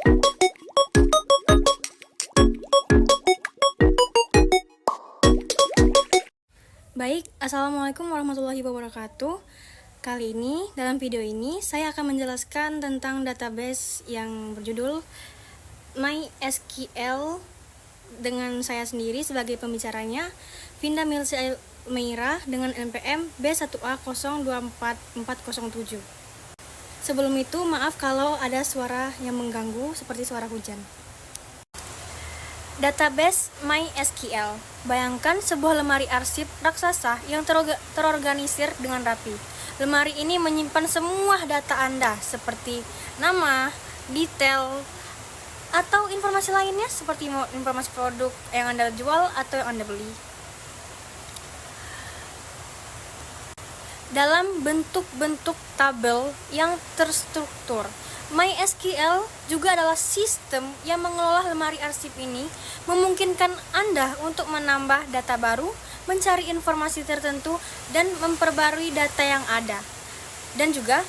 Baik, Assalamualaikum warahmatullahi wabarakatuh. Kali ini, dalam video ini, saya akan menjelaskan tentang database yang berjudul MySQL dengan saya sendiri sebagai pembicaranya, Vinda Milza Meira dengan NPM B1A024407. Sebelum itu, maaf kalau ada suara yang mengganggu seperti suara hujan. Database MySQL. Bayangkan sebuah lemari arsip raksasa yang terorganisir dengan rapi. Lemari ini menyimpan semua data Anda seperti nama, detail, atau informasi lainnya seperti informasi produk yang Anda jual atau yang Anda beli. Dalam bentuk-bentuk tabel yang terstruktur. MySQL juga adalah sistem yang mengelola lemari arsip ini, memungkinkan Anda untuk menambah data baru, mencari informasi tertentu, dan memperbarui data yang ada. Dan juga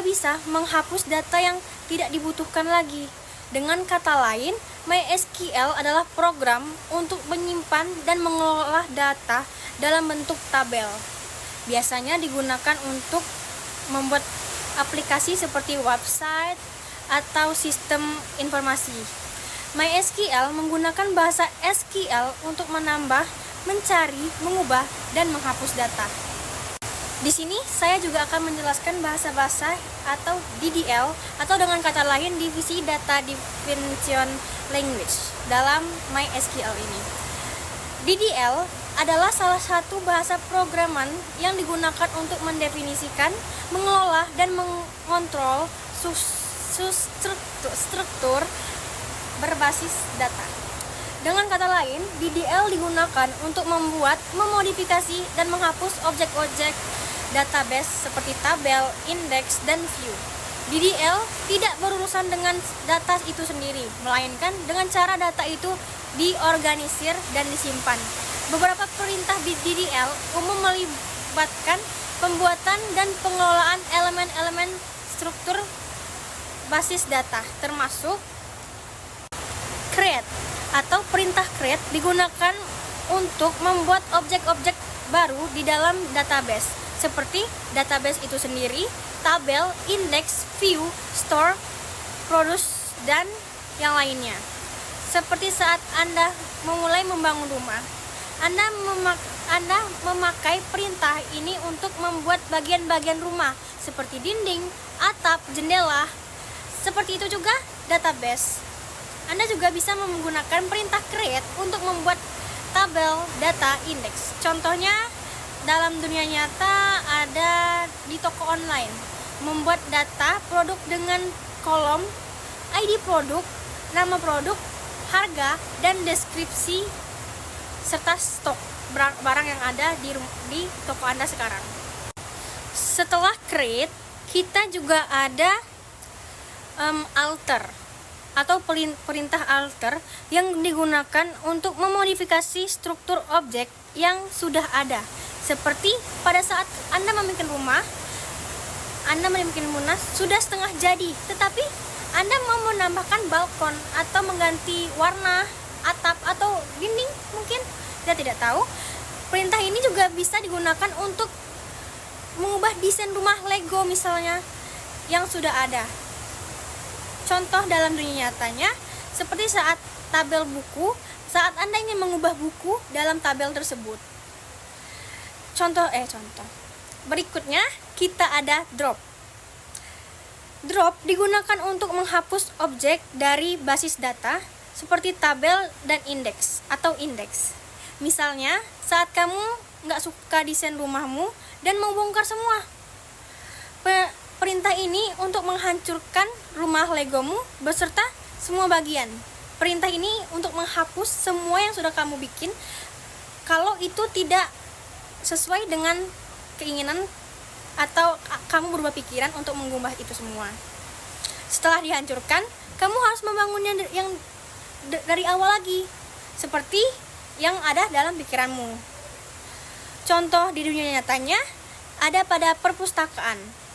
bisa menghapus data yang tidak dibutuhkan lagi. Dengan kata lain, MySQL adalah program untuk menyimpan dan mengelola data dalam bentuk tabel. Biasanya digunakan untuk membuat aplikasi seperti website atau sistem informasi. MySQL menggunakan bahasa SQL untuk menambah, mencari, mengubah, dan menghapus data. Di sini saya juga akan menjelaskan bahasa-bahasa atau DDL atau dengan kata lain divisi data definition language dalam MySQL ini. DDL adalah salah satu bahasa programan yang digunakan untuk mendefinisikan, mengelola, dan mengontrol struktur berbasis data. Dengan kata lain, DDL digunakan untuk membuat, memodifikasi, dan menghapus objek-objek database seperti tabel, indeks, dan view. DDL tidak berurusan dengan data itu sendiri, melainkan dengan cara data itu diorganisir dan disimpan. Beberapa perintah di DDL umum melibatkan pembuatan dan pengelolaan elemen-elemen struktur basis data, termasuk create atau perintah create digunakan untuk membuat objek-objek baru di dalam database, seperti database itu sendiri, tabel, indeks, view, store, produce, dan yang lainnya. Seperti saat Anda memulai membangun rumah, Anda memakai perintah ini untuk membuat bagian-bagian rumah seperti dinding, atap, jendela. Seperti itu juga database. Anda juga bisa menggunakan perintah create untuk membuat tabel data indeks. Contohnya dalam dunia nyata ada di toko online, membuat data produk dengan kolom ID produk, nama produk, harga, dan deskripsi serta stok barang yang ada di toko Anda sekarang. Setelah create, kita juga ada alter atau perintah alter yang digunakan untuk memodifikasi struktur objek yang sudah ada. Seperti pada saat Anda membuat rumah, sudah setengah jadi, tetapi Anda mau menambahkan balkon atau mengganti warna atap atau dinding, mungkin saya tidak tahu. Perintah ini juga bisa digunakan untuk mengubah desain rumah Lego misalnya yang sudah ada. Contoh dalam dunia nyatanya seperti saat tabel buku, saat Anda ingin mengubah buku dalam tabel tersebut. Contoh berikutnya kita ada drop. Drop digunakan untuk menghapus objek dari basis data seperti tabel dan indeks atau indeks. Misalnya, saat kamu nggak suka desain rumahmu dan mau bongkar semua. Perintah ini untuk menghancurkan rumah Legomu beserta semua bagian. Perintah ini untuk menghapus semua yang sudah kamu bikin kalau itu tidak sesuai dengan keinginan atau kamu berubah pikiran untuk mengubah itu semua. Setelah dihancurkan, kamu harus membangunnya yang dari awal lagi, seperti yang ada dalam pikiranmu. Contoh di dunia nyatanya ada pada perpustakaan.